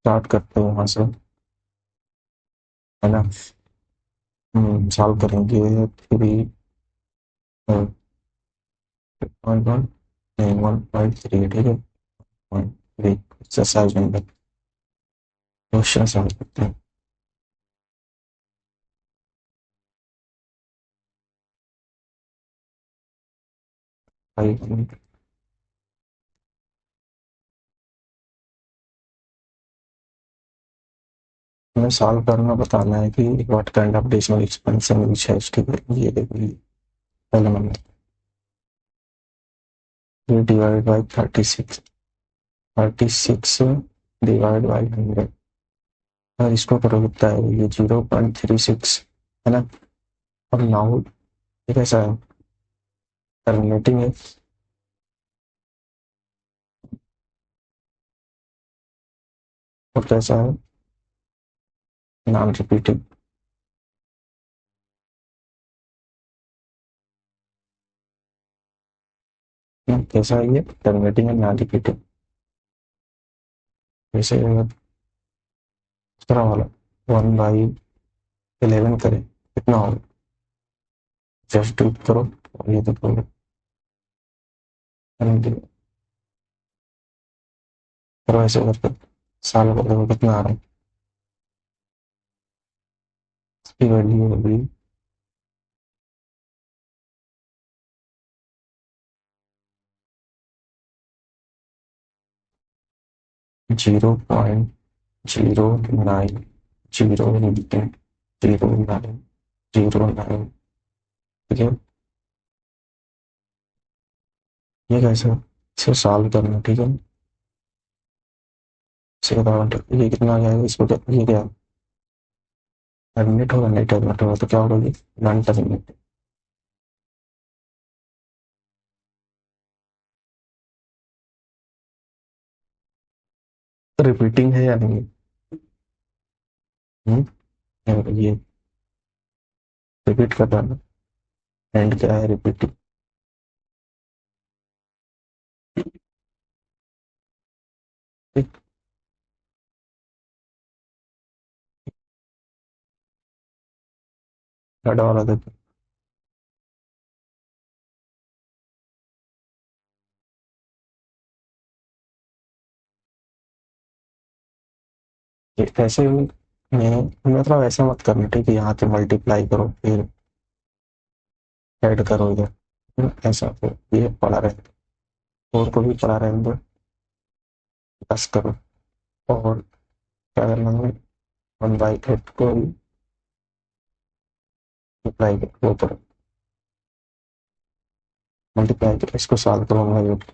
Start करते हैं वहां से, है ना। सॉल्व करेंगे 3.1 नहीं 1.3, ठीक है। 1.3 एक्सरसाइज नंबर, क्वेश्चन सॉल्व करते हैं। भाई हमें सॉल्व करना बताना है कि what kind of decimal expansion which has, ठीक है। ये देखिए पहला number, 3 divide by 36, 36 divide by 100, और इसको करो कितना है, ये 0.36, है ना। अब नाउ ये कैसा है, टर्मिनेटिंग है, और कैसा है, नॉन रिपीटिंग। कैसा है ये, टर्मिनेटिंग है, नॉन रिपीटिंग। जैसे दूसरा वाला 1/11 करें कितना होगा, जस्ट डू करो और ये देखो, करो ऐसे करके साल को देखो कितना आ रहा है। इसकी वैल्यू होगी 0.090909, ठीक है। ये कैसे, इसे सॉल्व करना, ठीक है। इसे बताओ ये कितना आ जाएगा, इसको ये क्या टर्मिनेट होगा, नहीं टर्मिनेट होगा तो क्या होगा, ये नॉन टर्मिनेट। रिपीटिंग है या नहीं, ये रिपीट कर रहा है, एंड क्या है, रिपीटिंग। ठीक, थर्ड वाला देखो, ऐसे नहीं, मतलब ऐसा मत करना, ठीक है। यहाँ से मल्टीप्लाई करो फिर ऐड करो इधर, ऐसा तो ये पड़ा रहे, फोर को भी पड़ा रहे दो, प्लस करो, और क्या करना है, 1/8 को मल्टीप्लाई करो, वो करो मल्टीप्लाई करो, इसको सॉल्व करो 1/8।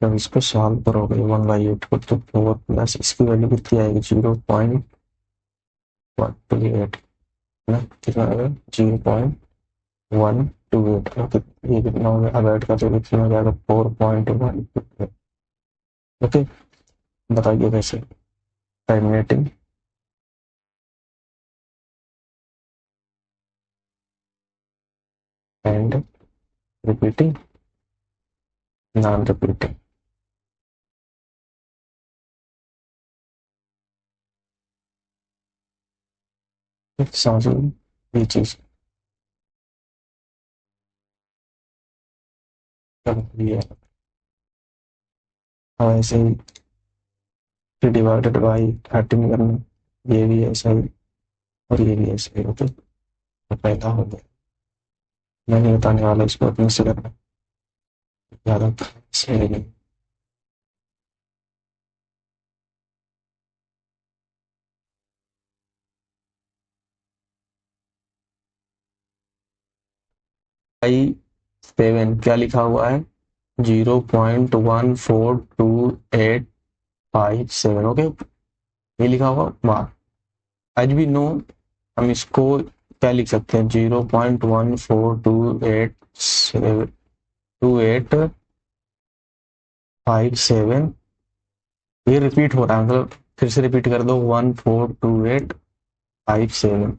जब इसको सॉल्व करोगे 1/8 को, तो 4 प्लस इसकी वैल्यू कितनी आएगी, 0.128, ना कितना आएगा, 0.128। ये कितना हो गया, अब ऐड का तो कितना हो जाएगा, 4.1। ओके, बताइए कैसे, terminating and repeating, non repeating. समझ लो ये चीज, ये ऐसे ही डिवाइडेड बाई 13 करना, ये भी ऐसा ही और ये भी ऐसा ही, ओके। तो पहला हो गया, मैं नहीं बताने वाला, इसको अपने से करना, ज़्यादा सही नहीं। आई 7 क्या लिखा हुआ है, 0.14287, ओके, ये लिखा हुआ बार। आज भी नो, हम इसको क्या लिख सकते हैं, 0.14287 ये रिपीट हो रहा है, मतलब फिर से रिपीट कर दो, 14287,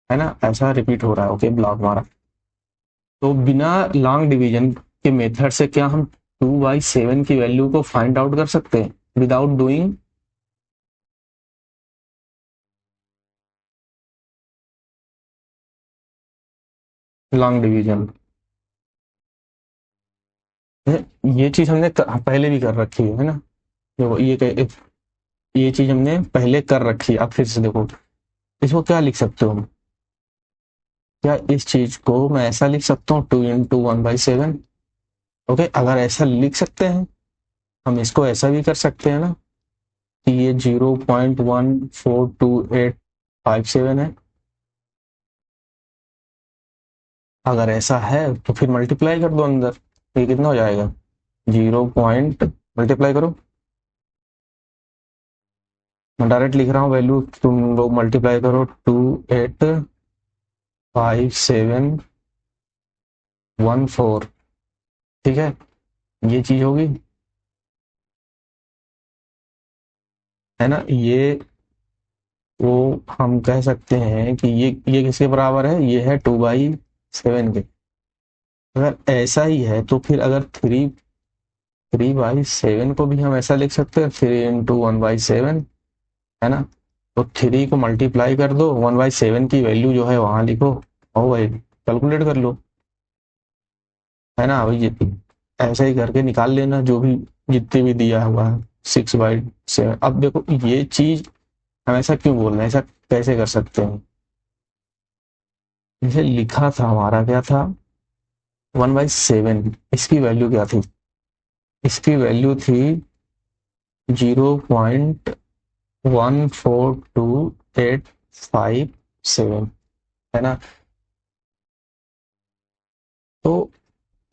है ना, ऐसा रिपीट हो रहा है, ओके। ब्लॉक हमारा तो बिना लॉन्ग डिवीजन कि मेथड से क्या हम 2/7 की वैल्यू को फाइंड आउट कर सकते हैं विदाउट डूइंग लॉन्ग डिवीजन? ये चीज हमने पहले भी कर रखी है ना। देखो ये चीज हमने पहले कर रखी है। अब फिर से देखो, इसको क्या लिख सकते हो हम? क्या इस चीज को मैं ऐसा लिख सकता हूँ 2 × 1/7? ओके, अगर ऐसा लिख सकते हैं, हम इसको ऐसा भी कर सकते हैं ना कि ये 0.142857 है। अगर ऐसा है तो फिर मल्टीप्लाई कर दो अंदर, ये कितना हो जाएगा? 0 पॉइंट मल्टीप्लाई करो। मैं डायरेक्ट लिख रहा हूँ वैल्यू, तुम लोग मल्टीप्लाई करो। 285714, ठीक है, ये चीज होगी, है ना। ये वो हम कह सकते हैं कि ये किसके बराबर है? ये है 2/7 के। अगर ऐसा ही है तो फिर अगर 3/7 को भी हम ऐसा लिख सकते हैं, 3 × 1/7, है ना। तो 3 को मल्टीप्लाई कर दो, 1/7 की वैल्यू जो है वहां लिखो, और भाई कैलकुलेट कर लो, है ना। भाई ऐसा ही करके निकाल लेना जो भी, जितने भी दिया हुआ है 6/7। अब देखो ये चीज हम ऐसा क्यों बोल रहे हैं, ऐसा कैसे कर सकते हैं? जैसे लिखा था हमारा, क्या था? 1/7, इसकी वैल्यू क्या थी? इसकी वैल्यू थी 0.142857, है ना। तो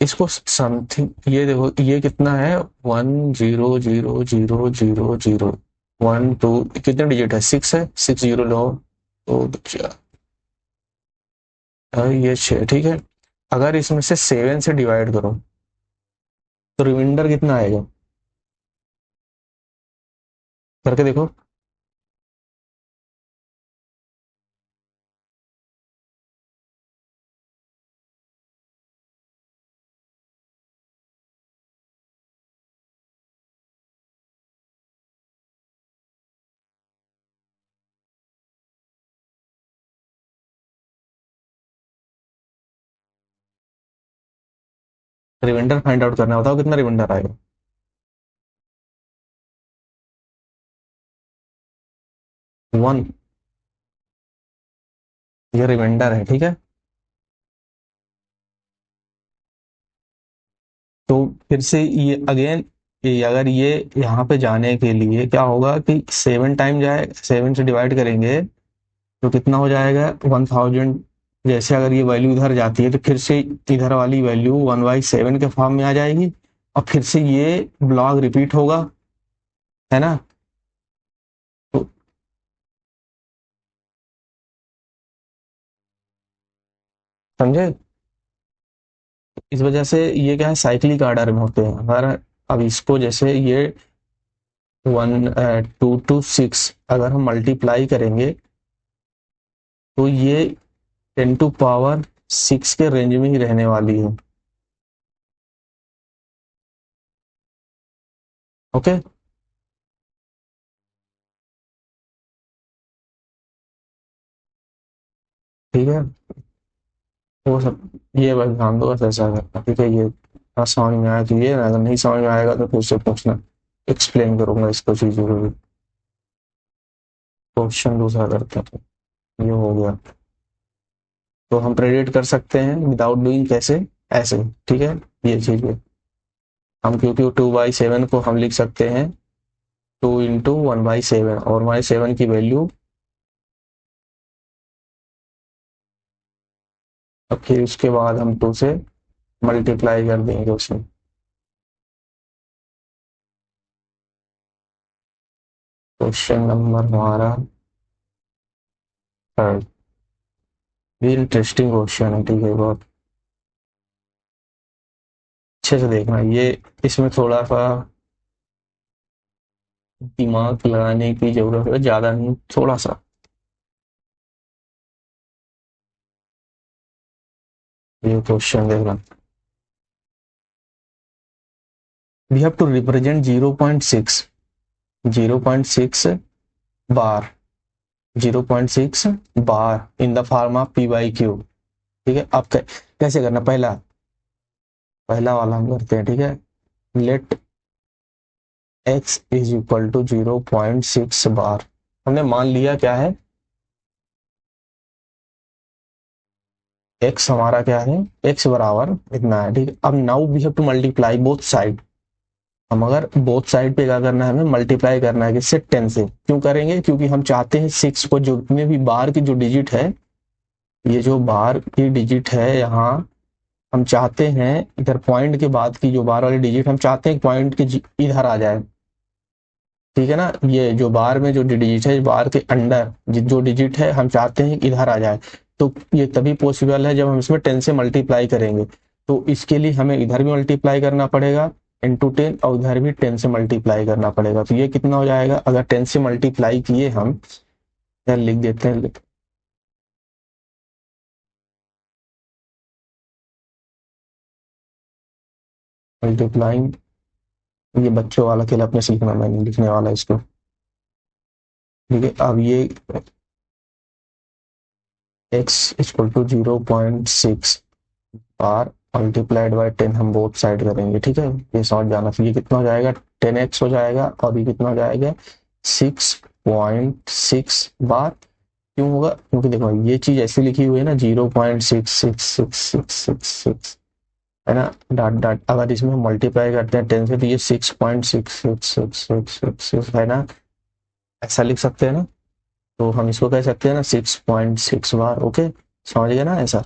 इसको समथिंग, ये देखो ये कितना है? 1 0 0 0 0 1 2, कितने डिजिट है? 6 है, 6 0 लो, तो ये 6, ठीक है। अगर इसमें से 7 से डिवाइड करो तो रिमाइंडर कितना आएगा? करके देखो। रिमाइंडर फाइंड आउट करना है, बताओ कितना रिमाइंडर आएगा? 1, ये रिमाइंडर है, ठीक है। तो फिर से ये अगेन, अगर ये यहाँ पे जाने के लिए क्या होगा कि 7 टाइम जाए, 7 से डिवाइड करेंगे तो कितना हो जाएगा? 1000। जैसे अगर ये वैल्यू इधर जाती है तो फिर से इधर वाली वैल्यू 1/7 के फॉर्म में आ जाएगी, और फिर से ये ब्लॉक रिपीट होगा, है ना। तो समझे? इस वजह से ये क्या है, साइक्लिक ऑर्डर में होते हैं। अगर अब इसको जैसे ये 2 to 6 अगर हम मल्टीप्लाई करेंगे तो ये 10⁶ के रेंज में ही रहने वाली है। ओके, ठीक है। वो सब ये बस ध्यान दो, बस ऐसा करना, ठीक है। ये समझ में आया तो ये, अगर नहीं समझ में आएगा तो फिर से पूछना, एक्सप्लेन करूंगा इसको चीजों को भी। क्वेश्चन दूसरा करते हैं। ये हो गया, तो हम प्रेडिक्ट कर सकते हैं विदाउट डूइंग, कैसे? ऐसे, ठीक है। ये चीज है, हम क्योंकि 2/7 को हम लिख सकते हैं 2 × 1/7, और 1/7 की वैल्यू, अब फिर उसके बाद हम 2 से मल्टीप्लाई कर देंगे उसमें। क्वेश्चन नंबर हमारा थर्ड, भी इंटरेस्टिंग क्वेश्चन है, ठीक है। बहुत अच्छे से देखना ये, इसमें थोड़ा सा दिमाग लगाने की जरूरत है, ज्यादा नहीं, थोड़ा सा। ये क्वेश्चन देखना। We have to represent 0.6 bar 0.6 bar in the form of P by Q. ठीक है, अब कैसे करना, पहला वाला हम करते हैं। ठीक है, let x is equal to 0.6 bar. हमने मान लिया क्या है, x हमारा क्या है, x बराबर इतना है। ठीक है, अब now we have to multiply both side. हम अगर बोथ साइड पे क्या करना है, हमें मल्टीप्लाई करना है किससे, 10 से। क्यों करेंगे, क्योंकि हम चाहते हैं 6 को, जो जितने भी बार की जो डिजिट है, ये जो बार की डिजिट है यहाँ, हम चाहते हैं इधर पॉइंट के बाद की जो बार वाली डिजिट, हम चाहते हैं पॉइंट के इधर आ जाए। ठीक है ना, ये जो बार में जो डिजिट है, बार के अंडर जो डिजिट है, हम चाहते हैं इधर आ जाए। तो ये तभी पॉसिबल है जब हम इसमें 10 से मल्टीप्लाई करेंगे। तो इसके लिए हमें इधर भी मल्टीप्लाई करना पड़ेगा इंटू 10, और उधर भी 10 से मल्टीप्लाई करना पड़ेगा। तो ये कितना हो जाएगा, अगर 10 से मल्टीप्लाई किए हम, लिख देते हैं, मल्टीप्लाइंग, ये बच्चों वाला खेल अपने सीखना, मैंने लिखने वाला इसको। ठीक है, अब ये x equal to 0.6 bar multiplied by 10 हम बोथ साइड करेंगे। ठीक है, ये समझ जाना। तो ये कितना हो जाएगा, 10x हो जाएगा, और ये कितना हो जाएगा, 6.6 बार। क्यों होगा, क्योंकि देखो ये चीज ऐसी लिखी हुई है ना, 0.66666 है ना, डॉट डॉट। अगर इसमें हम मल्टीप्लाई करते हैं 10 से, तो ये 6.66666 है ना, ऐसा लिख सकते हैं ना। तो हम इसको कह सकते हैं ना 6.6 बार। ओके, समझ गए ना ऐसा।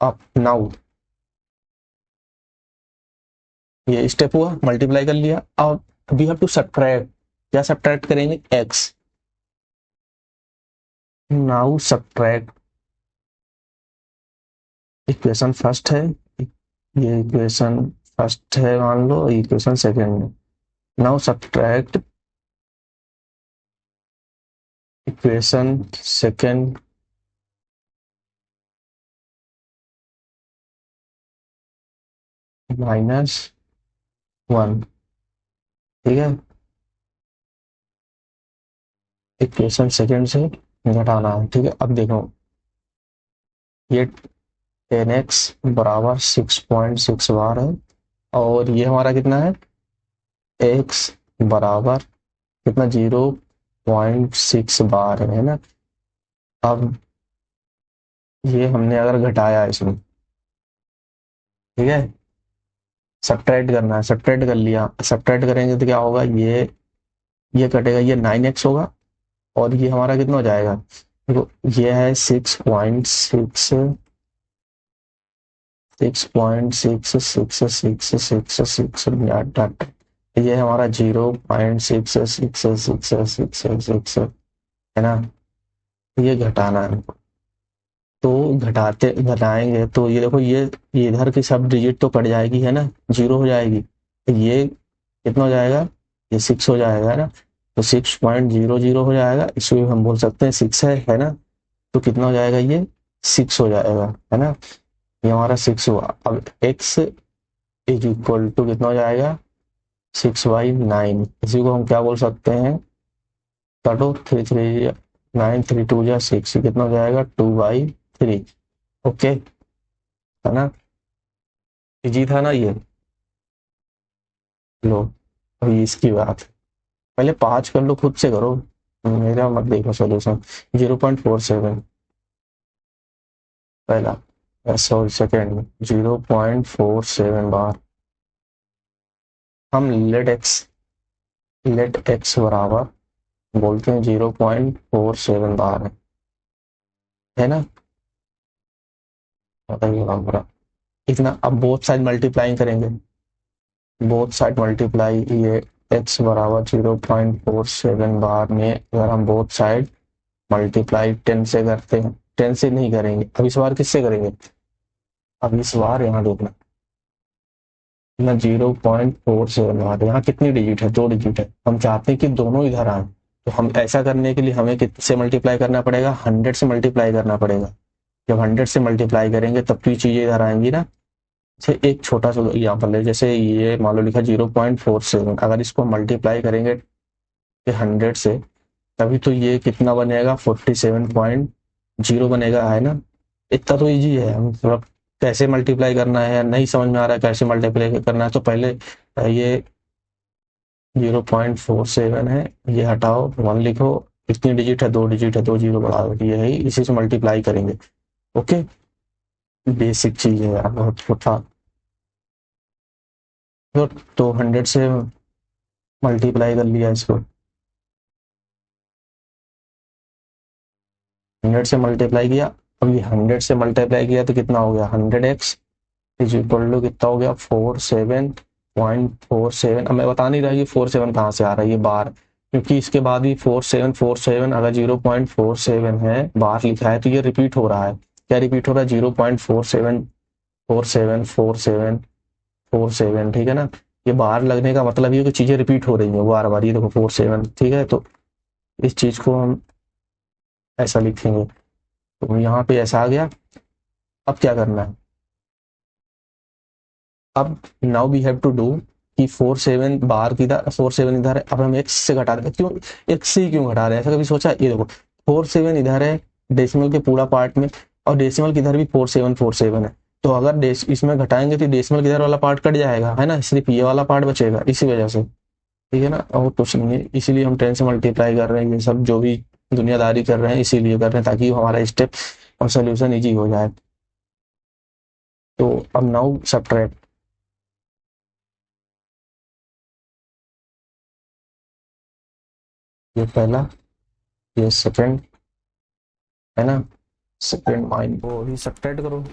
अब नाउ ये स्टेप हुआ, मल्टीप्लाई कर लिया। अब वी हैव टू सब्ट्रैक्ट। क्या सब्ट्रैक्ट करेंगे, x। Now subtract, equation first है, ये इक्वेशन फर्स्ट है मान लो, इक्वेशन सेकंड है। Now subtract equation second -1। ठीक है, इक्वेशन सेकंड से घटाना है। ठीक है, अब देखो ये 10x बराबर 6.6 बार है, और ये हमारा कितना है, x बराबर कितना, 0.6 बार है ना। अब ये हमने अगर घटाया इसमें, ठीक है, सब्ट्रैक्ट करना है, सब्ट्रैक्ट कर लिया। सब्ट्रैक्ट करेंगे तो क्या होगा, ये कटेगा, ये 9x होगा, और ये हमारा कितना हो जाएगा, देखो ये है 6.66666 डॉट, ये हमारा 0.66666 है ना। ये घटाना है, तो घटाएंगे तो ये देखो, ये इधर की सब डिजिट तो कट जाएगी है ना, 0 हो जाएगी। तो ये कितना हो जाएगा, ये 6 हो जाएगा है ना। तो 6.00 हो जाएगा, इसको भी हम बोल सकते हैं 6 है ना। तो कितना हो जाएगा, ये 6 हो जाएगा है ना। ये हमारा 6 हुआ। अब x इज इक्वल टू कितना हो जाएगा, 6/9। इसी को हम क्या बोल सकते हैं, काटो, 3 3 9, 3 2 जा 6, कितना हो जाएगा, 2/3। ओके है ना, इजी था ना ये। लो, अभी इसकी बात, पहले 5 कर लो, खुद से करो, मेरा मत देखो सोल्यूशन। 0.47 पहला, सॉरी सेकेंड 0.47 बार। हम लेट एक्स बराबर बोलते हैं 0.47 बार है ना। बताइए बराबर इतना। अब बोथ साइड मल्टीप्लाई करेंगे, बोथ साइड मल्टीप्लाई, ये x बराबर 0.47 बार में अगर हम बोथ साइड मल्टीप्लाई 10 से करते हैं, 10 से नहीं करेंगे, अब इस बार किससे करेंगे, अब इस बार यहाँ देखना ना, 0.47 बार, यहाँ कितनी डिजिट है, 2 डिजिट है। हम चाहते हैं कि दोनों इधर आए, तो हम ऐसा करने के लिए हमें किससे मल्टीप्लाई करना पड़ेगा, 100 से मल्टीप्लाई करना पड़ेगा। जब 100 से मल्टीप्लाई करेंगे तब तो ये चीजें इधर आएंगी ना। से एक छोटा सा एग्जाम्पल है, जैसे ये मान लो लिखा 0.47, अगर इसको मल्टीप्लाई करेंगे 100 से तभी तो ये कितना बनेगा 47.0 बनेगा, है ना। इतना तो इजी है। हम थोड़ा कैसे मल्टीप्लाई करना है नहीं समझ में आ रहा है, कैसे मल्टीप्लाई करना है, तो पहले ये 0.47 है, ये हटाओ 1 लिखो, कितनी डिजिट है 2 डिजिट है, 2 जीरो बढ़ा दो, ये है, इसी से मल्टीप्लाई करेंगे। ओके, बेसिक चीज है यार, बहुत छोटा। तो 100 से मल्टीप्लाई कर लिया इसको, 100 से मल्टीप्लाई किया। अब ये 100 से मल्टीप्लाई किया तो कितना हो गया, 100x इज इक्वल टू कितना हो गया 47.47। अब मैं बता नहीं रहा कि 47 कहाँ से आ रहा है, ये बार, क्योंकि इसके बाद भी 4747, अगर 0.47 है बार लिखा है तो ये रिपीट हो रहा है। क्या रिपीट हो रहा है, 0.47474747, ठीक है ना। ये बार लगने का मतलब ये कि चीजें रिपीट हो रही है बार बार। ये देखो 47, ठीक है, तो इस चीज को हम ऐसा लिखेंगे, तो यहाँ पे ऐसा आ गया। अब क्या करना है, अब now we have to do कि 47 बार की 47 इधर है, अब हम x से घटा दें। क्यों x से ही क्यों घटा रहे हैं, ऐसा कभी सोचा। ये देखो 47 इधर है डेसिमल के पूरा पार्ट में, और डेसिमल किधर भी 4747 है, तो अगर इसमें घटाएंगे तो डेसिमल किधर वाला पार्ट कट जाएगा, है ना, सिर्फ ये वाला पार्ट बचेगा, इसी वजह से, ठीक है ना। और कुछ नहीं है, इसीलिए हम 10 से मल्टीप्लाई कर रहे हैं, ये सब जो भी दुनियादारी कर रहे हैं इसीलिए कर रहे हैं, ताकि हमारा स्टेप और सोल्यूशन इजी हो जाए। तो अब नाउ सब्ट्रैक्ट, ये पहला, ये सेकंड, है ना, सेकंड माइन को भी सब्ट्रैक्ट करो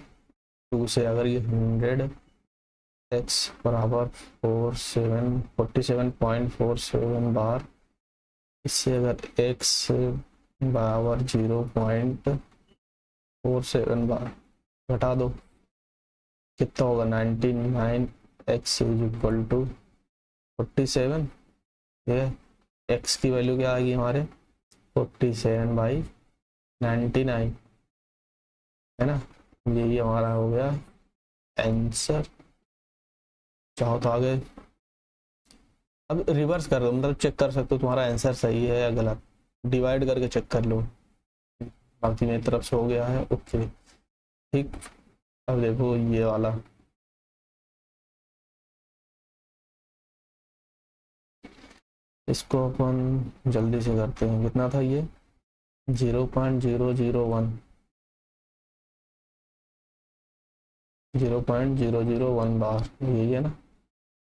2 से। अगर ये 100x बराबर 47.47 बार, इससे अगर x बराबर 0.47 बार घटा दो, कितना होगा 99x इज इक्वल टू 47। ये x की वैल्यू क्या आएगी हमारे 47/99, है ना। यही हमारा हो गया आंसर। चाहो तो आगे अब रिवर्स कर दो, मतलब चेक कर सकते हो तुम्हारा आंसर सही है या गलत, डिवाइड करके चेक कर लो। बाकी मेरी तरफ से हो गया है, ओके ठीक। अब देखो ये वाला, इसको अपन जल्दी से करते हैं। कितना था ये 0.001, 0.001 बार, यही है ना।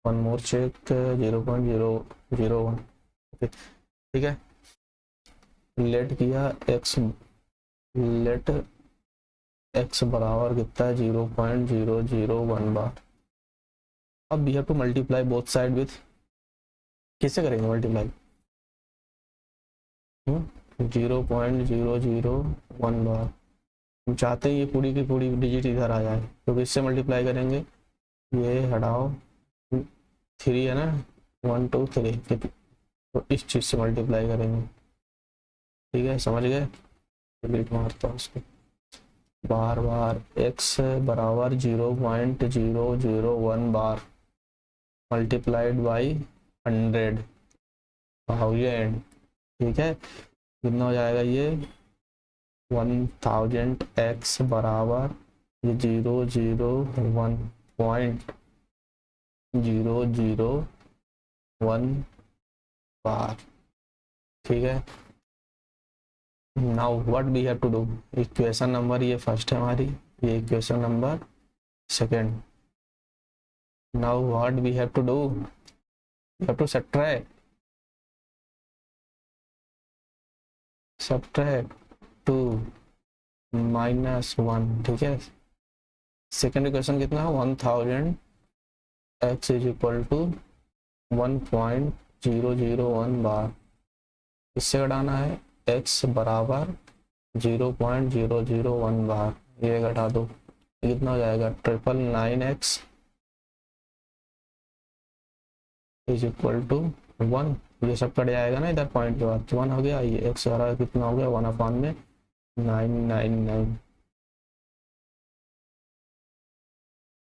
वन मोर चेक 0.001, ठीक है। लेट किया x, लेट x बराबर कितना है 0.001 बार। अब we have to multiply both side with, किससे करेंगे मल्टीप्लाई, 0.001 बार। हम चाहते हैं ये पूरी की पूरी डिजिट इधर आ जाए, तो इससे मल्टीप्लाई करेंगे, ये हटाओ 3 है ना, 1 2 3, तो इस चीज से मल्टीप्लाई करेंगे, ठीक है, समझ गए। डिलीट मारता हूँ उसको, बार बार x बराबर 0.001 बार मल्टीप्लाइड बाई 100 थाउजेंड, ठीक है। कितना हो जाएगा ये 1000x बराबर ये 001.001 बार, ठीक है। Now what we have to do, equation number ये फर्स्ट है हमारी, ये equation number second. Now what we have to do, we have to subtract 2 -1, ठीक है। सेकंड इक्वेशन कितना है 1000 x इज इक्वल टू 1.001 बार, इससे घटाना है x बराबर 0.001 बार, ये घटा दो, कितना हो जाएगा 999x इज इक्वल टू 1, ये सब कट जाएगा ना इधर पॉइंट के बाद, 1 हो गया, ये x आ रहा है कितना हो गया 1/999,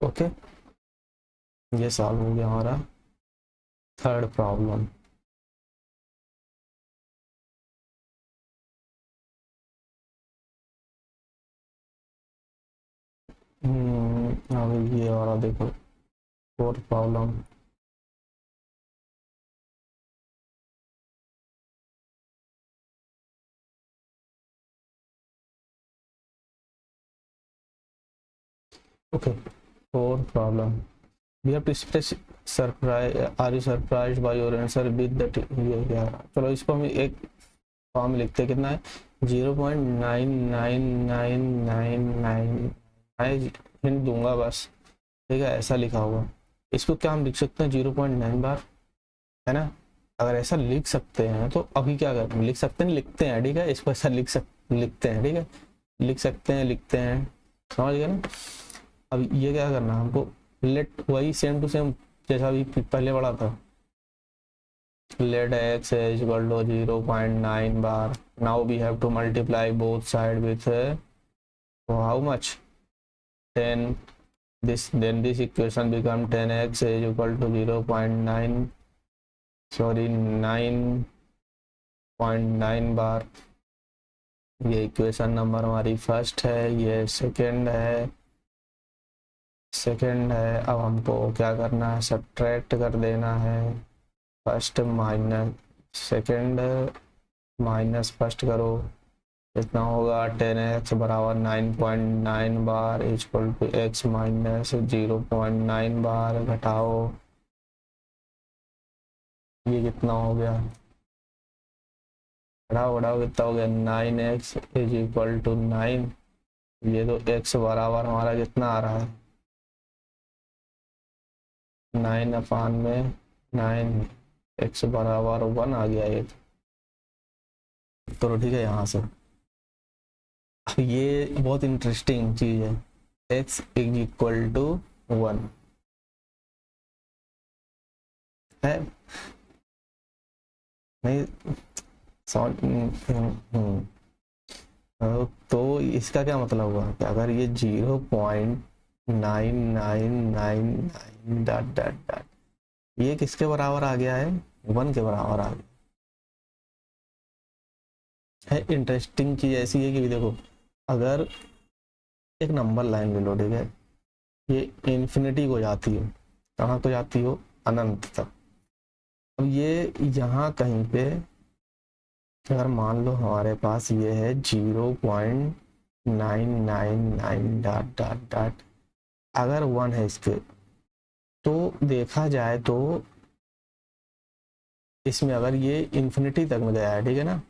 ओके। ये सॉल्व हो गया हमारा थर्ड प्रॉब्लम। अब ये वाला देखो fourth problem. Okay, fourth problem, we have to express surprise, are you surprised by your answer with that, ये क्या, चलो इसको हम एक फॉर्म लिखते हैं, कितना है 0.99999, हिंट दूंगा बस, ठीक है, ऐसा लिखा होगा। इसको क्या हम लिख सकते हैं 0.9 बार, है ना। अगर ऐसा लिख सकते हैं तो अभी क्या करें, लिख सकते हैं, लिखते हैं, ठीक है, इसको ऐसा लिखते हैं, ठीक है, लिख सकते हैं, लिखते हैं, समझ गए ना। अब ये क्या करना है हमको, लेट वही सेम टू सेम जैसा भी पहले पढ़ा था, लेट x is equal to 0.9 bar, now we have to multiply both side with how much 10, this then this equation become 10x is equal to 0.9, sorry 9.9 बार। ये इक्वेशन नंबर हमारी first है, ये सेकंड है, अब हमको क्या करना है, सब्ट्रैक्ट कर देना है, first minus second minus first करो, इतना होगा 10x बराबर 9.9 बार इक्वल टू x माइनस 0.9 बार, घटाओ ये कितना हो गया, बढ़ाओ बढ़ाओ कितना हो गया 9x इज इक्वल टू 9, ये तो x बराबर हमारा कितना आ रहा है 9 अपान में 9, x बराबर 1 आ गया ये तो ठीक है। यहाँ से ये बहुत इंटरेस्टिंग चीज है, x इज इक्वल टू 1 है नहीं, तो इसका क्या मतलब हुआ कि अगर ये 0.9999 डॉट डॉट डॉट ये किसके बराबर आ गया है, 1 के बराबर आ गया है। इंटरेस्टिंग चीज ऐसी है कि देखो, अगर एक नंबर लाइन ले लो, ठीक है, ये इन्फिनिटी को जाती हो, कहाँ को जाती हो, अनंत तक। अब ये यहाँ कहीं पे अगर मान लो हमारे पास ये है 0.999 डॉट डॉट डॉट, अगर 1 है इसके, तो देखा जाए तो इसमें अगर ये इन्फिनिटी तक में गया है, ठीक है ना,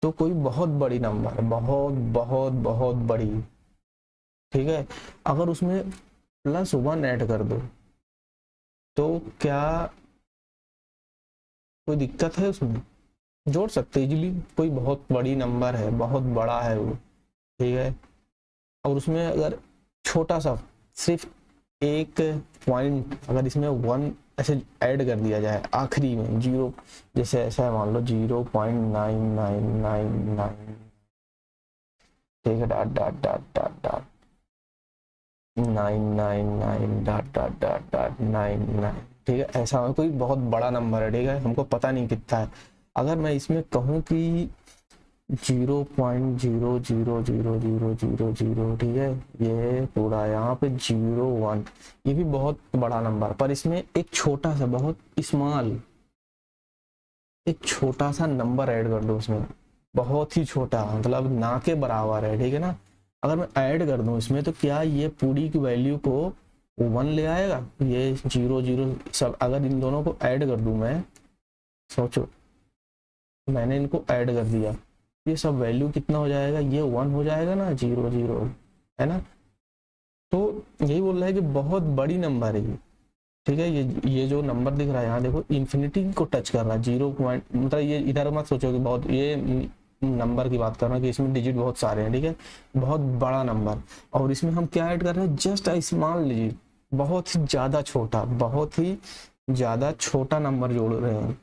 तो कोई बहुत बड़ी नंबर है, बहुत बहुत बहुत बड़ी, ठीक है। अगर उसमें +1 ऐड कर दो तो क्या कोई दिक्कत है उसमें, जोड़ सकते इजीली, कोई बहुत बड़ी नंबर है, बहुत बड़ा है वो, ठीक है। और उसमें अगर छोटा सा सिर्फ एक पॉइंट अगर इसमें 1 ऐसे ऐड कर दिया जाए आखिरी में 0, जैसे ऐसा मान लो 0.9999, ठीक है, dot dot dot dot dot 999 dot dot dot dot 99, ठीक है, ऐसा कोई बहुत बड़ा नंबर है, ठीक है, हमको पता नहीं कितना है। अगर मैं इसमें कहूँ कि 0.000000, ठीक है, ये पूरा यहाँ पे 01, ये भी बहुत बड़ा नंबर, पर इसमें एक छोटा सा बहुत स्मॉल एक छोटा सा नंबर ऐड कर दो उसमें, बहुत ही छोटा, मतलब ना के बराबर है, ठीक है ना। अगर मैं ऐड कर दूं इसमें तो क्या ये पूरी की वैल्यू को 1 ले आएगा, ये 0 सब अगर इन दोनों को ऐड कर दूं मैं, सोचो मैंने इनको ऐड कर दिया, ये सब वैल्यू कितना हो जाएगा, ये 1 हो जाएगा ना, 0 है ना। तो यही बोल रहा है कि बहुत बड़ी नंबर है ये, ठीक है। ये जो नंबर दिख रहा है यहाँ देखो, इन्फिनिटी को टच कर रहा है, 0 पॉइंट, मतलब ये इधर मत सोचो कि बहुत, ये नंबर की बात कर रहा हूँ कि इसमें डिजिट बहुत सारे हैं, ठीक है, बहुत बड़ा नंबर, और इसमें हम क्या ऐड कर रहे हैं, जस्ट अ स्मॉल डिजिट, बहुत ही ज्यादा छोटा, बहुत ही ज्यादा छोटा नंबर जोड़ रहे हैं,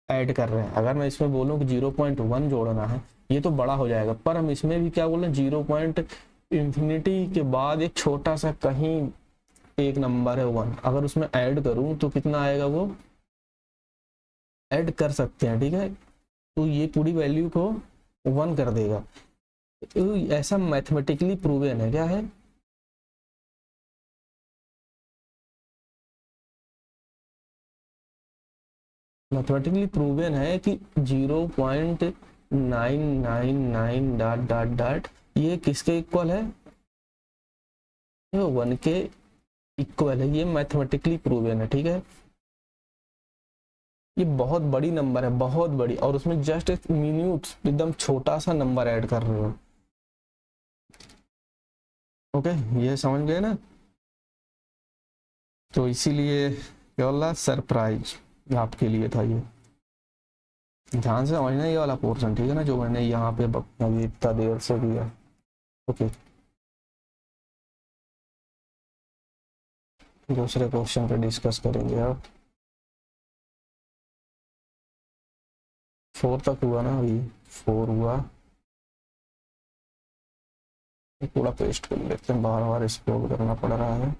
ऐड कर रहे हैं। अगर मैं इसमें बोलूँ कि 0.1 जोड़ना है, ये तो बड़ा हो जाएगा, पर हम इसमें भी क्या बोल रहे हैं, 0 पॉइंट इन्फिनिटी के बाद एक छोटा सा कहीं एक नंबर है 1, अगर उसमें ऐड करूं तो कितना आएगा, वो ऐड कर सकते हैं, ठीक है, तो ये पूरी वैल्यू को 1 कर देगा। तो ऐसा मैथमेटिकली प्रूवन है, क्या है, मैथमेटिकली प्रूवन है कि 0.999 डॉट डॉट डॉट ये किसके इक्वल है, ये 1 के इक्वल है, ये मैथमेटिकली प्रूवन है, ठीक है। ये बहुत बड़ी नंबर है, बहुत बड़ी, और उसमें जस्ट एक मिन्यूट एकदम छोटा सा नंबर ऐड कर रहे हो। ओके, ये समझ गए ना। तो इसीलिए क्या बोला, सरप्राइज आपके लिए था ये। ध्यान से समझना ये वाला पोर्शन, ठीक है ना, जो मैंने यहाँ पे अभी इतना देर से दिया। ओके, दूसरे क्वेश्चन पे डिस्कस करेंगे अब। 4 तक हुआ ना, अभी 4 हुआ, पूरा पेस्ट कर लेते हैं, बार बार स्क्रॉल करना पड़ रहा है।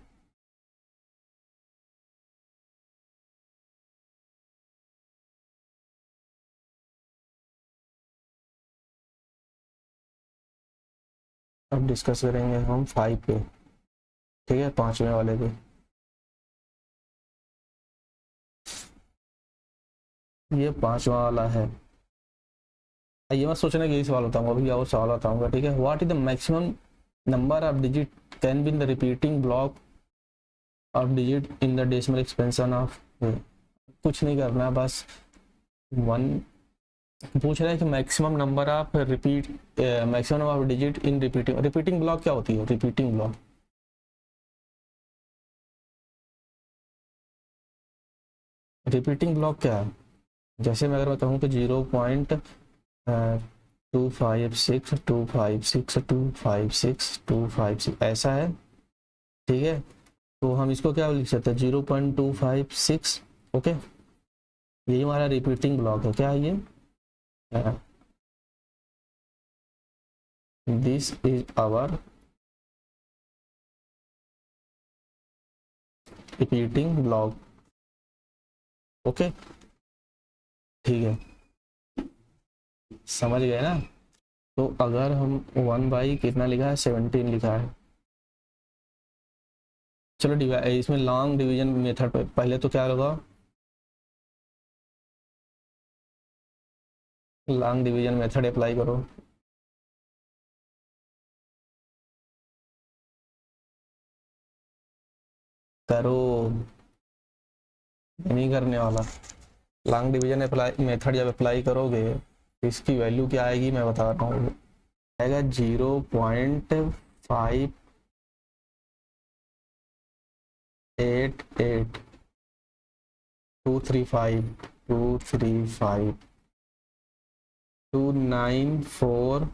अब डिस्कस करेंगे हम 5 पे, ठीक है, 5वें वाले पे। ये 5वां वाला है। ये मत सोचना कि यही सवाल बताऊंगा, अभी और सवाल बताऊंगा, ठीक है। What is the maximum number of digit can be in the repeating block of digit in the decimal expansion of, कुछ नहीं करना, बस 1 पूछ रहा है कि maximum number of repeat, maximum number of digit in repeating, repeating block क्या होती है, रिपीटिंग ब्लॉक, रिपीटिंग ब्लॉक क्या है, जैसे मैं अगर मैं कहूँ कि 0.256 ऐसा है, ठीक है, तो हम इसको क्या लिख सकते हैं, 0.256, ओके, यही हमारा रिपीटिंग ब्लॉक है, क्या है ये, this is our repeating block, okay, ठीक है, समझ गए ना। तो अगर हम 1 बाई कितना लिखा है, 17 लिखा है, चलो इसमें लॉन्ग डिवीजन मेथड पे पहले तो क्या होगा, लॉन्ग डिवीजन मेथड अप्लाई करो, करो, नहीं करने वाला। लॉन्ग डिवीजन अप्लाई मेथड जब अप्लाई करोगे तो इसकी वैल्यू क्या आएगी, मैं बता रहा हूँ, आएगा 0.58 235 234 294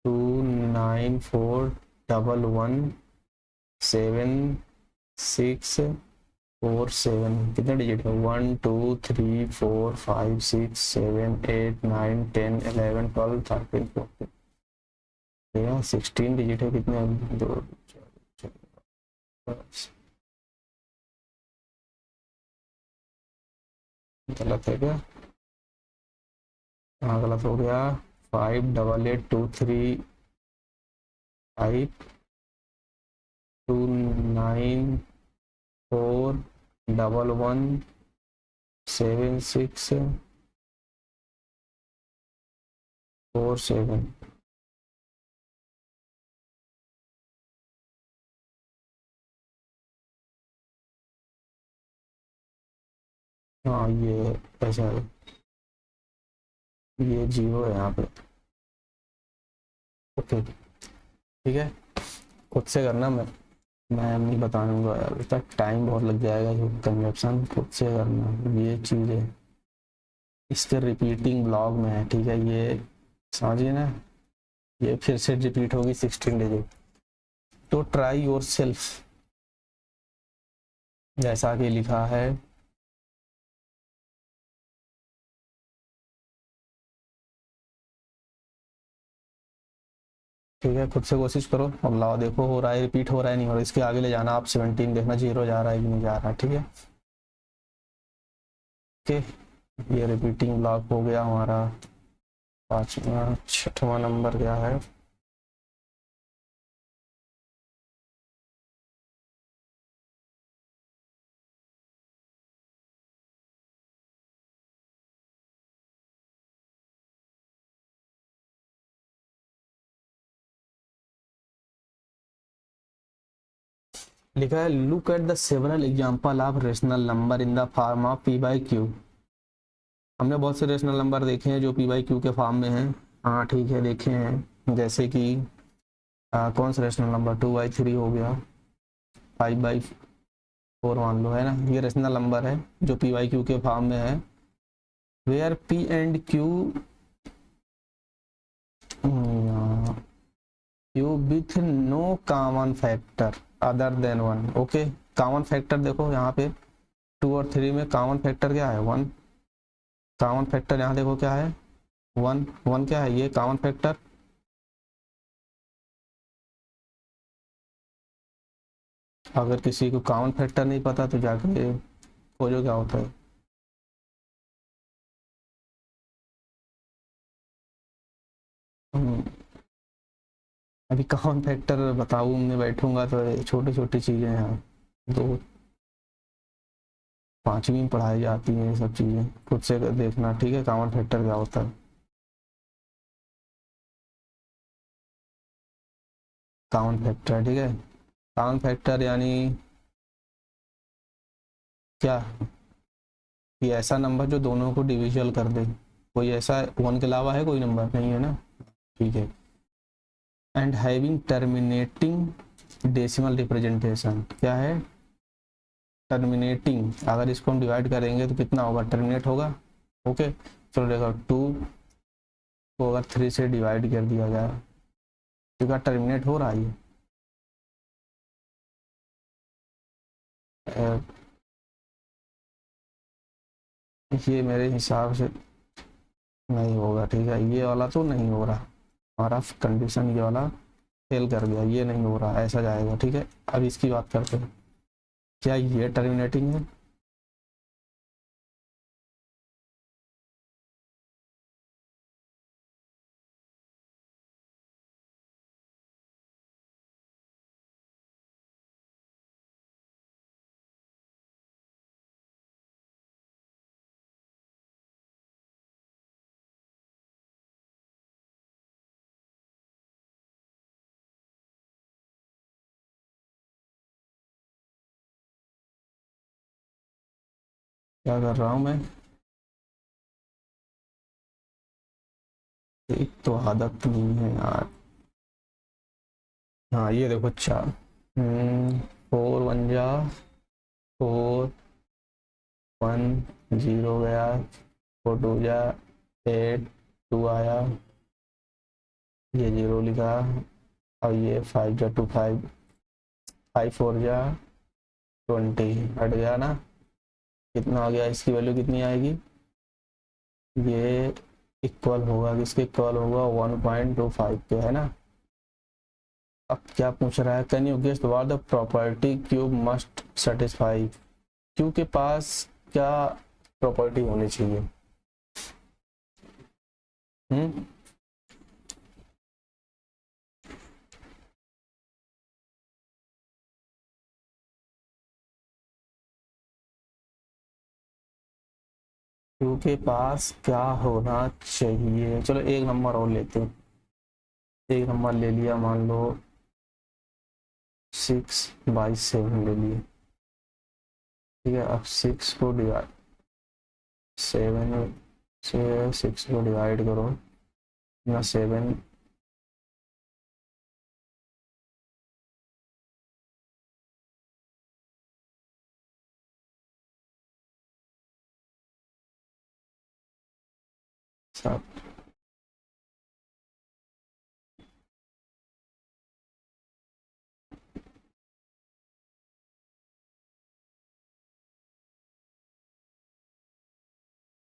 117647, कितने डिजिट है, 1 2 3 4 5 6 7 8 9 10 11 12 13 14, 16 डिजिट है, कितने, 2 गलत है क्या, हाँ गलत हो गया, 5 2 9 4 11 7 6 4 7। हाँ ये ऐसा है, ये 0 है यहाँ पे, ओके, ठीक है, खुद से करना, मैं नहीं बताऊंगा यार, इसका टाइम बहुत लग जाएगा, जो कन्वेक्शन खुद से करना, ये चीज़ है, इसके रिपीटिंग ब्लॉग में है, ठीक है, ये समझिए ना, ये फिर से रिपीट होगी 16 डिजिट, तो ट्राई योर सेल्फ, जैसा कि लिखा है, ठीक है, खुद से कोशिश करो और लाओ, देखो हो रहा है, रिपीट हो रहा है नहीं हो रहा, इसके आगे ले जाना आप 17, देखना जीरो जा रहा है कि नहीं जा रहा। ठीक है, ओके, ये रिपीटिंग ब्लॉक हो गया हमारा। पांचवा छठवां नंबर क्या है? लिखा है look at the several example of rational number in the form of P by Q. हमने बहुत से रेशनल नंबर देखे हैं जो पी बाई क्यू के फॉर्म में हैं। हाँ ठीक है, देखे हैं, जैसे कि कौन सा रेशनल नंबर 2/3 हो गया, 5/4 मान लो, है ना, ये रेशनल नंबर है जो पी बाई क्यू के फॉर्म में है। Where P and Q Q with no common factor other than one. Okay, common factor देखो यहाँ पे 2 और 3 में कॉमन फैक्टर क्या है? 1। कॉमन फैक्टर यहाँ देखो क्या है? 1। 1 क्या है? ये कॉमन फैक्टर। अगर किसी को कॉमन फैक्टर नहीं पता तो जाके खोजो क्या होता है। हम्म, अभी कॉमन फैक्टर बताऊँ मैं बैठूंगा तो छोटी छोटी चीजें हैं, दो पांचवी में पढ़ाई जाती हैं ये सब चीजें, खुद से देखना। ठीक है, कॉमन फैक्टर क्या होता है? कॉमन फैक्टर, ठीक है, कॉमन फैक्टर यानी क्या कि ऐसा नंबर जो दोनों को डिविजिबल कर दे। कोई ऐसा 1 के अलावा है कोई नंबर? नहीं है ना, ठीक है। And having terminating decimal representation, क्या है? टर्मिनेटिंग, अगर इसको हम डिवाइड करेंगे तो कितना होगा? टर्मिनेट होगा। ओके, चलो देखो 2 को अगर 3 से डिवाइड कर दिया जाए तो क्या टर्मिनेट हो रहा है? ये मेरे हिसाब से नहीं होगा। ठीक है, ये वाला तो नहीं हो रहा, हमारा कंडीशन ये वाला फेल कर गया, ये नहीं हो रहा, ऐसा जाएगा। ठीक है, अब इसकी बात करते हैं, क्या ये टर्मिनेटिंग है? क्या कर रहा हूँ मैं? एक तो आदत नहीं है यार। हाँ ये देखो, 4, 4 1 जा 4, 1 0 गया, 4 2 जा 8, 2 आया, ये 0 लिखा, और ये 5 जा 2 5, 5 4 जा 20 हट गया ना। कितना आ गया? इसकी वैल्यू कितनी आएगी? ये इक्वल होगा, किसके इक्वल होगा? 1.25 के, है ना। अब क्या पूछ रहा है? Can you guess what the property cube must satisfy? Q के पास क्या प्रॉपर्टी होनी चाहिए? हम्म, क्यू के पास क्या होना चाहिए? चलो एक नंबर और लेते हैं, एक नंबर ले लिया, मान लो 6/7 ले लिए। ठीक है, अब 6 को डिवाइड 7 से 6 को डिवाइड करो ना, 7 7,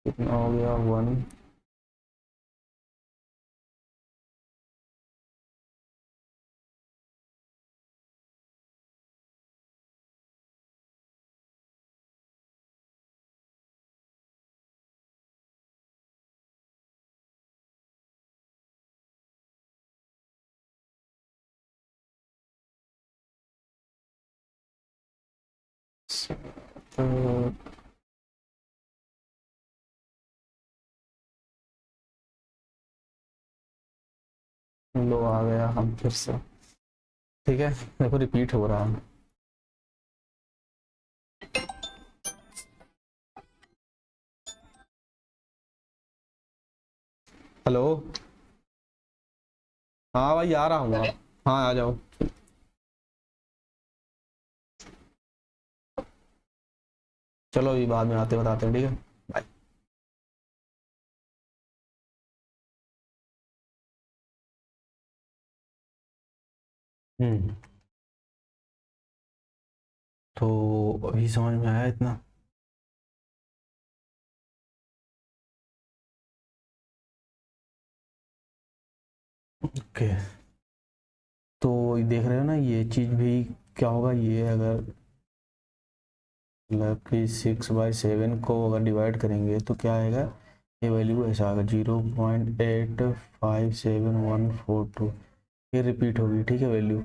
कितना हो गया? 1 तो लो आ गया हम फिर से। ठीक है, देखो रिपीट हो रहा है। हेलो। हाँ भाई आ रहा हूँ। हाँ आ जाओ। चलो अभी बाद में आते बताते हैं, ठीक है। बाय। हम्म। तो अभी समझ में आया इतना। ओके। तो देख रहे हो ना, ये चीज़ भी क्या होगा, ये अगर मतलब कि 6/7 को अगर डिवाइड करेंगे तो क्या आएगा, ये वैल्यू ऐसा आएगा 0.857142। ये रिपीट होगी, ठीक है वैल्यू।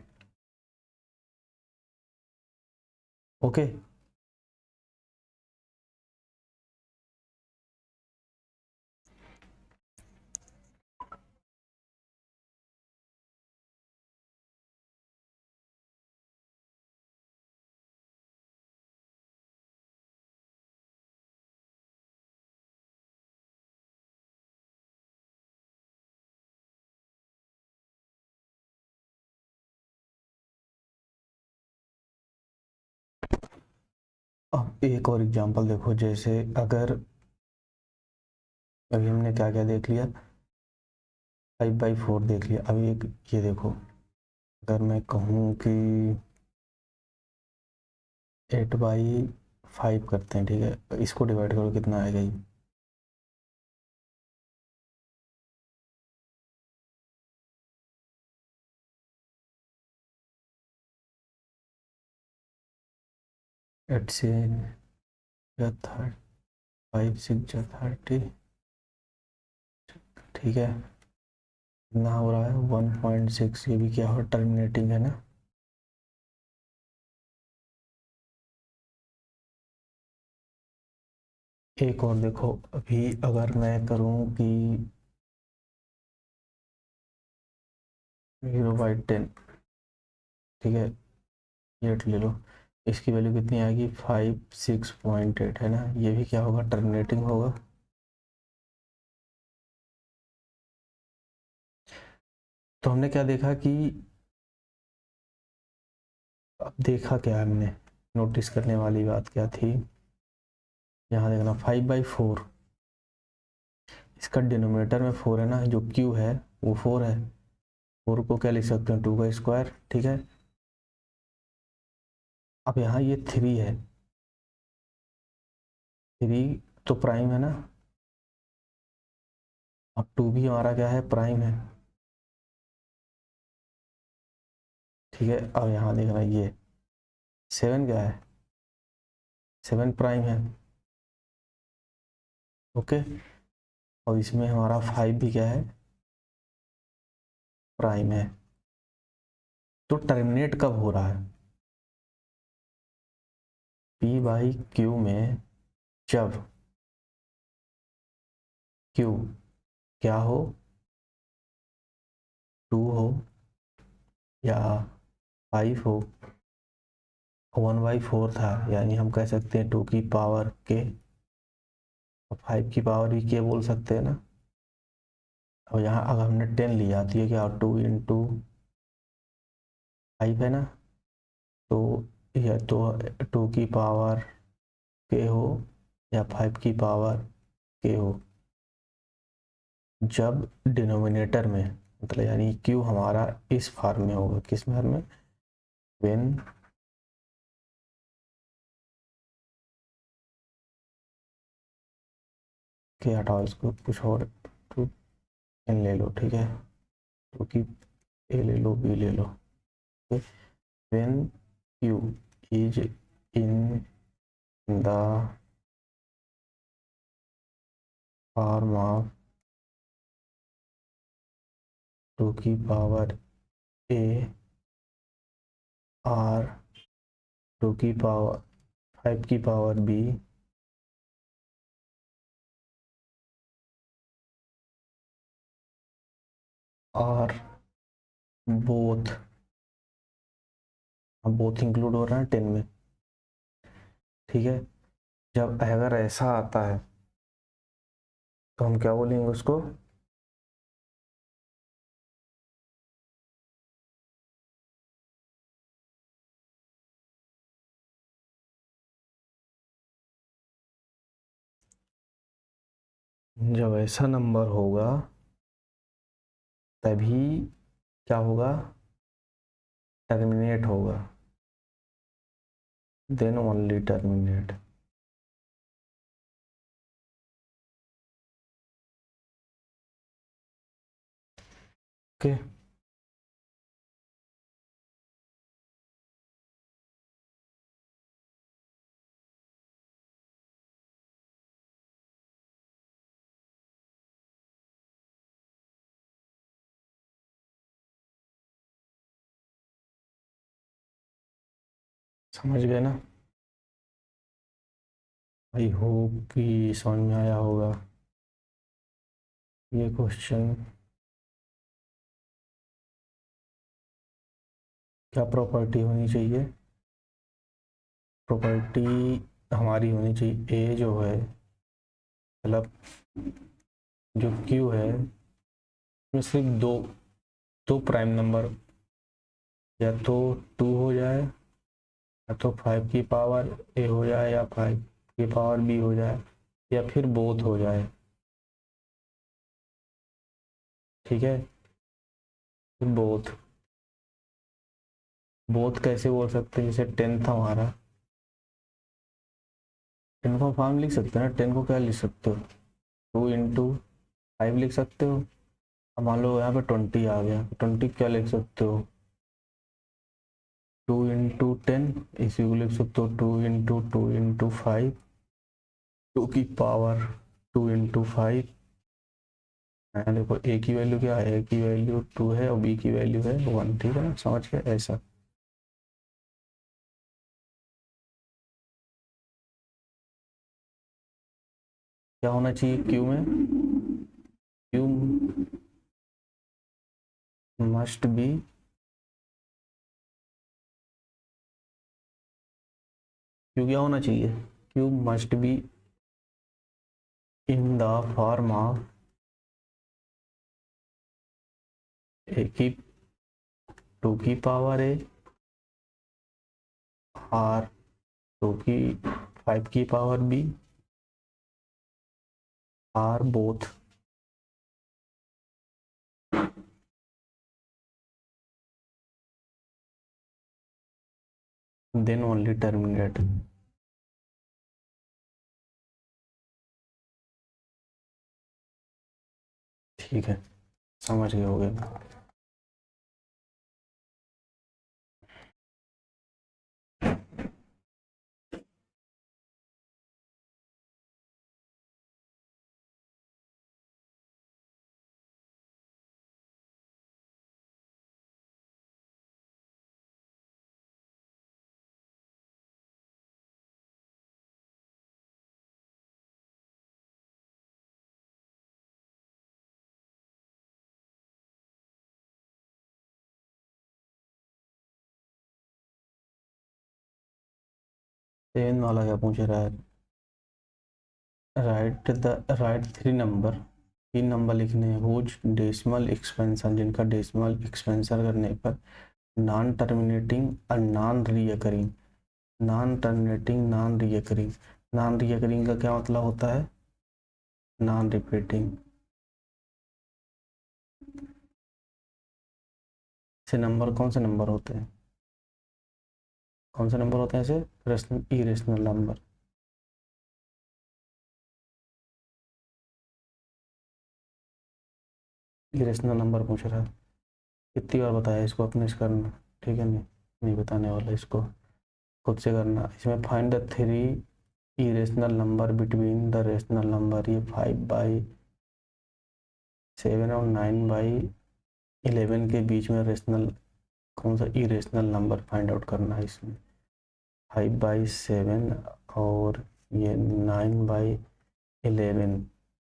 ओके। अब एक और एग्जांपल देखो, जैसे अगर अभी हमने क्या क्या देख लिया, 5/4 देख लिया। अभी एक ये देखो, अगर मैं कहूँ कि 8/5 करते हैं, ठीक है, इसको डिवाइड करो कितना आएगा ये। एट से 5 6 30, ठीक है। कितना हो रहा है 1.6, ये भी क्या हो टर्मिनेटिंग है ना। एक और देखो, अभी अगर मैं करूँ कि 0/10, ठीक है, ये ले लो, इसकी वैल्यू कितनी आएगी 5 6.8 है ना। ये भी क्या होगा, टर्मिनेटिंग होगा। तो हमने क्या देखा कि, अब देखा क्या हमने, नोटिस करने वाली बात क्या थी, यहाँ देखना 5/4, इसका डिनोमिनेटर में 4 है ना, जो क्यू है वो 4 है। 4 को क्या लिख सकते हैं, 2 का स्क्वायर, ठीक है। अब यहाँ ये 3 है, 3 तो प्राइम है ना। अब 2 भी हमारा क्या है, प्राइम है, ठीक है। अब यहाँ देखना ये 7 क्या है, 7 प्राइम है, ओके। और इसमें हमारा 5 भी क्या है, प्राइम है। तो टर्मिनेट कब हो रहा है, P/Q में, जब Q क्या हो, 2 हो या 5 हो। 1/4 था, यानी हम कह सकते हैं 2 की पावर के, 5 की पावर भी के बोल सकते हैं ना। और यहाँ अगर हमने 10 ली जाती है क्या, 2 × 5 है ना। तो या तो 2 की पावर के हो या 5 की पावर के हो, जब डिनोमिनेटर में, मतलब यानी क्यू हमारा इस फॉर्म में होगा, किस फॉर्म में, व्हेन के हटाओ इसको, कुछ और, टू एन ले लो, ठीक है, क्योंकि ए ले लो, बी ले लो, when Q is in the form of 2 की पावर ए और 2 की पावर 5 की पावर b और बोथ, अब बोथ इंक्लूड हो रहा है 10 में, ठीक है। जब अगर ऐसा आता है तो हम क्या बोलेंगे उसको, जब ऐसा नंबर होगा तभी क्या होगा, टर्मिनेट होगा, देन ओनली टर्मिनेट। ओके, समझ गए ना? आई होप कि समझ में आया होगा ये क्वेश्चन। क्या प्रॉपर्टी होनी चाहिए, प्रॉपर्टी हमारी होनी चाहिए ए जो है, मतलब जो क्यू है उसमें सिर्फ दो प्राइम नंबर, या तो 2 हो जाए, या तो 5 की पावर ए हो जाए, या 5 की पावर बी हो जाए, या फिर बोथ हो जाए, ठीक है। बोथ, बोथ कैसे बोल सकते हैं, जैसे 10 था हमारा, 10 को फॉर्म लिख सकते हैं ना, 10 को क्या लिख सकते हो, 2 × 5 लिख सकते हो। अब मान लो यहाँ पे 20 आ गया, 20 क्या लिख सकते हो, 2 × 10, इसी को लिख सकते हो 2 × 2 × 5, 2 की पावर 2 × 5। देखो ए की वैल्यू क्या है, ए की वैल्यू 2 है और बी की वैल्यू है 1, ठीक है ना, समझ के ऐसा। क्या होना चाहिए क्यू में, क्यू मस्ट बी क्यू क्या होना चाहिए, Q must be in the form of a की 2 की पावर ए और 2 की 5 की power be or both. Then only terminate. ठीक है, समझ गए होगे। सेवन वाला क्या पूछ रहा है, राइट 3 नंबर, 3 नंबर लिखने हैं हुज डेसिमल एक्सपेंशन, जिनका डेसिमल एक्सपेंशन करने पर नॉन टर्मिनेटिंग और non recurring, non terminating non recurring, non recurring का क्या मतलब होता है, नॉन रिपीटिंग। से नंबर कौन से नंबर होते हैं, कौन से नंबर होते हैं ऐसे, rational irrational number. Irrational number पूछ रहा है, कितनी बार बताया इसको अपने से करना, ठीक है, नहीं बताने वाला इसको, खुद से करना। इसमें find the 3 irrational number between the rational number, ये 5/7 और 9/11 के बीच में रेशनल कौन सा इरेशनल नंबर फाइंड आउट करना है इसमें, 5/7 और ये 9/11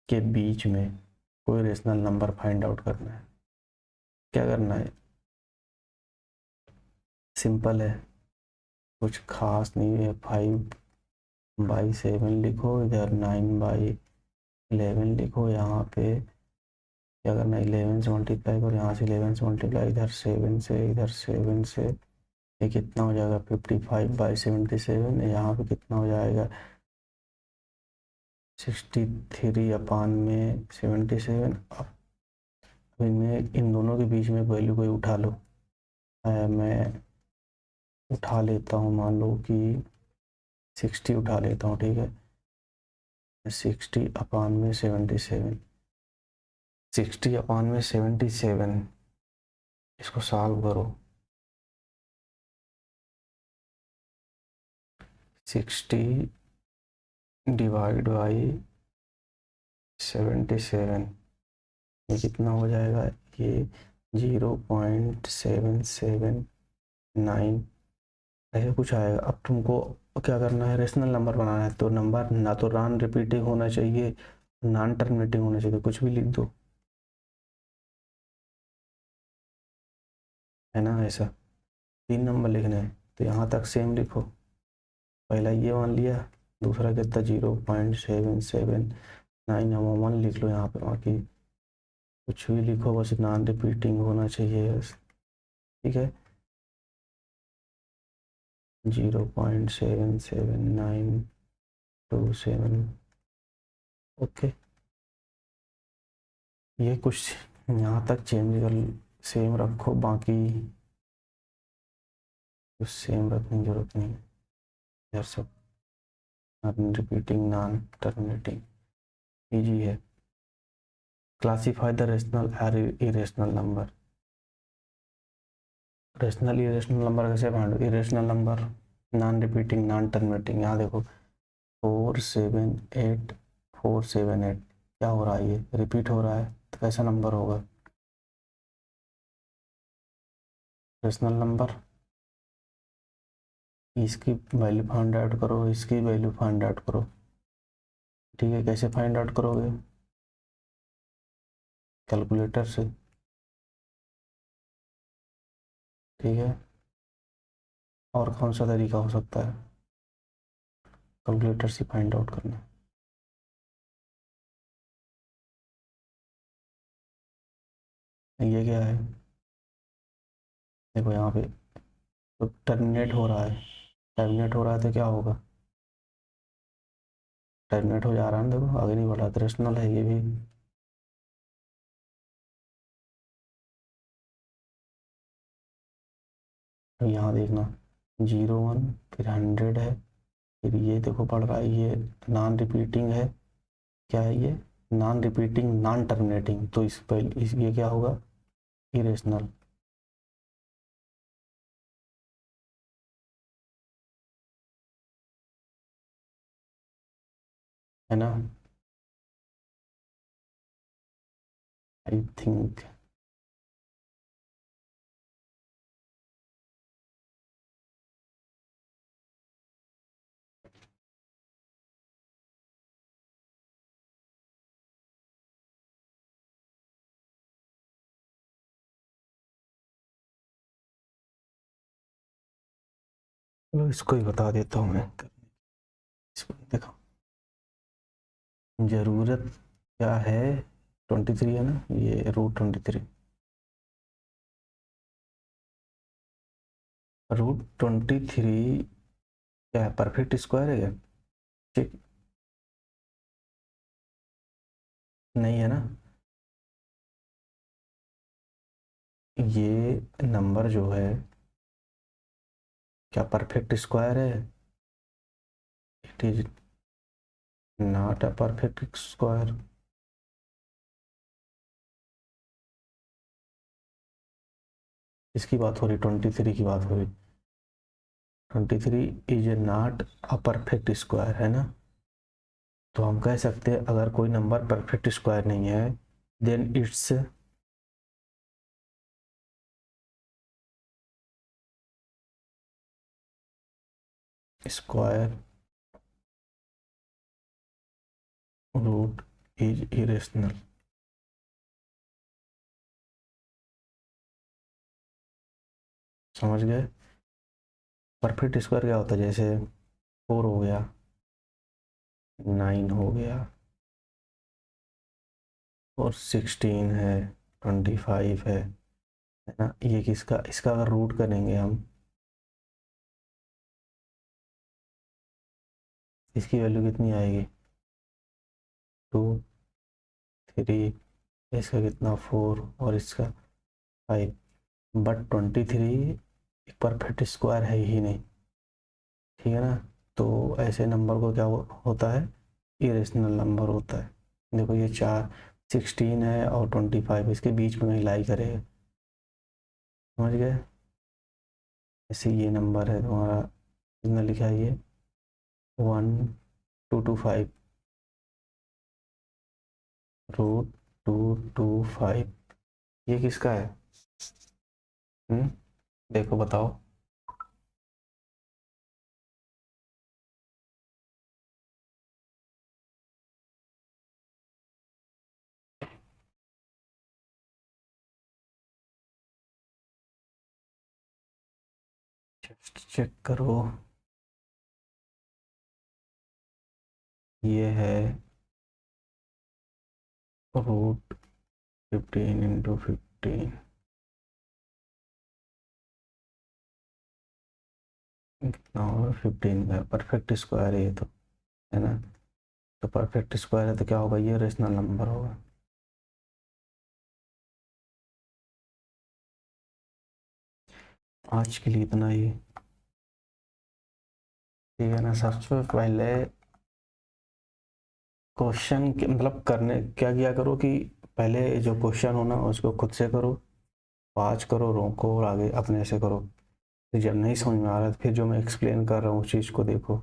के बीच में कोई रेशनल नंबर फाइंड आउट करना है। क्या करना है, सिंपल है, कुछ खास नहीं है। 5/7 लिखो, इधर 9/11 लिखो, यहाँ पे क्या करना है, 11 से मल्टीप्लाई करो, यहाँ से 11 से मल्टीप्लाई, इधर 7 से, इधर 7 से, ये कितना हो जाएगा 55/77, यहाँ पे कितना हो जाएगा 63/77। अब इनमें इन दोनों के बीच में वैल्यू कोई उठा लो। मैं उठा लेता हूँ, मान लो कि 60 उठा लेता हूँ, ठीक है। 60/77, 60/77, इसको सॉल्व करो। 60 डिवाइड बाई 77, ये कितना हो जाएगा, ये 0.779 ऐसे कुछ आएगा। अब तुमको क्या करना है, रेशनल नंबर बनाना है, तो नंबर ना तो नॉन रिपीटिंग होना चाहिए, नॉन टर्मिनेटिंग होना चाहिए, तो कुछ भी लिख दो, है ना। ऐसा 3 नंबर लिखने हैं, तो यहाँ तक सेम लिखो। पहला ये मान लिया, दूसरा कितना 0.779, हम 1 लिख लो यहाँ पे, बाकी कुछ भी लिखो, बस नॉन रिपीटिंग होना चाहिए बस, ठीक है। 0.77927, ओके। ये कुछ यहाँ तक चेंज कर, सेम रखो, बाकी कुछ सेम रखने की जरूरत नहीं है। यार सब non repeating, non terminating, easy है। क्लासीफाई द रेशनल और irrational number. Rational irrational number कैसे find, irrational number non repeating, non terminating. यहाँ देखो 478, क्या हो रहा है, ये रिपीट हो रहा है, तो कैसा नंबर होगा, रेशनल नंबर। इसकी वैल्यू फाइंड आउट करो, इसकी वैल्यू फाइंड आउट करो, ठीक है। कैसे फाइंड आउट करोगे, कैलकुलेटर से, ठीक है। और कौन सा तरीका हो सकता है, कैलकुलेटर से फाइंड आउट करना। ये क्या है, देखो यहाँ पे तो टर्मिनेट हो रहा है, टर्मिनेट हो रहा है तो क्या होगा, टर्मिनेट हो जा रहा है ना, देखो आगे नहीं बढ़ा, तो रेशनल है ये भी। यहाँ देखना 0 1, फिर 100 है, फिर ये देखो बढ़ रहा है, ये नॉन रिपीटिंग है, क्या है ये, नॉन रिपीटिंग, नॉन टर्मिनेटिंग, तो इस ये क्या होगा, इरेशनल, है ना। आई थिंक चलो इसको ही बता देता हूँ मैं, इसको देखो, जरूरत क्या है, 23 है ना, ये √23, √23 क्या है, परफेक्ट स्क्वायर है क्या, ठीक नहीं है ना। ये नंबर जो है क्या परफेक्ट स्क्वायर है, it is not a perfect square. इसकी बात हो रही, 23 की बात हो रही, 23 is a not a perfect square, है ना। तो हम कह सकते हैं अगर कोई नंबर परफेक्ट स्क्वायर नहीं है, then its square root is irrational. समझ गए? परफेक्ट स्क्वायर क्या होता है? जैसे 4 हो गया, 9 हो गया, और 16 है, 25 है ना? ये किसका, इसका अगर रूट करेंगे हम, इसकी वैल्यू कितनी आएगी? 2, 3, इसका कितना 4, और इसका 5। बट 23 एक परफेक्ट स्क्वायर है ही नहीं, ठीक है ना? तो ऐसे नंबर को क्या होता है? इरेशनल नंबर होता है। देखो ये 4, 16 है और 25 इसके बीच में कहीं लाई करेगा। समझ गए? ऐसे ये नंबर है तुम्हारा, कितना लिखा है ये? 1225, √225। ये किसका है? देखो बताओ। चेक करो। ये है √15 × 15, कितना होगा? 15 का परफेक्ट स्क्वायर है ये तो, है ना? तो परफेक्ट स्क्वायर है तो क्या होगा? ये रेशनल नंबर होगा। आज के लिए इतना ही, ठीक है ना? सबसे पहले क्वेश्चन मतलब करने क्या किया करो कि पहले जो क्वेश्चन हो ना उसको खुद से करो, पाँच करो, रोको, और आगे अपने से करो। फिर जब नहीं समझ में आ रहा है फिर जो मैं एक्सप्लेन कर रहा हूँ उस चीज़ को देखो।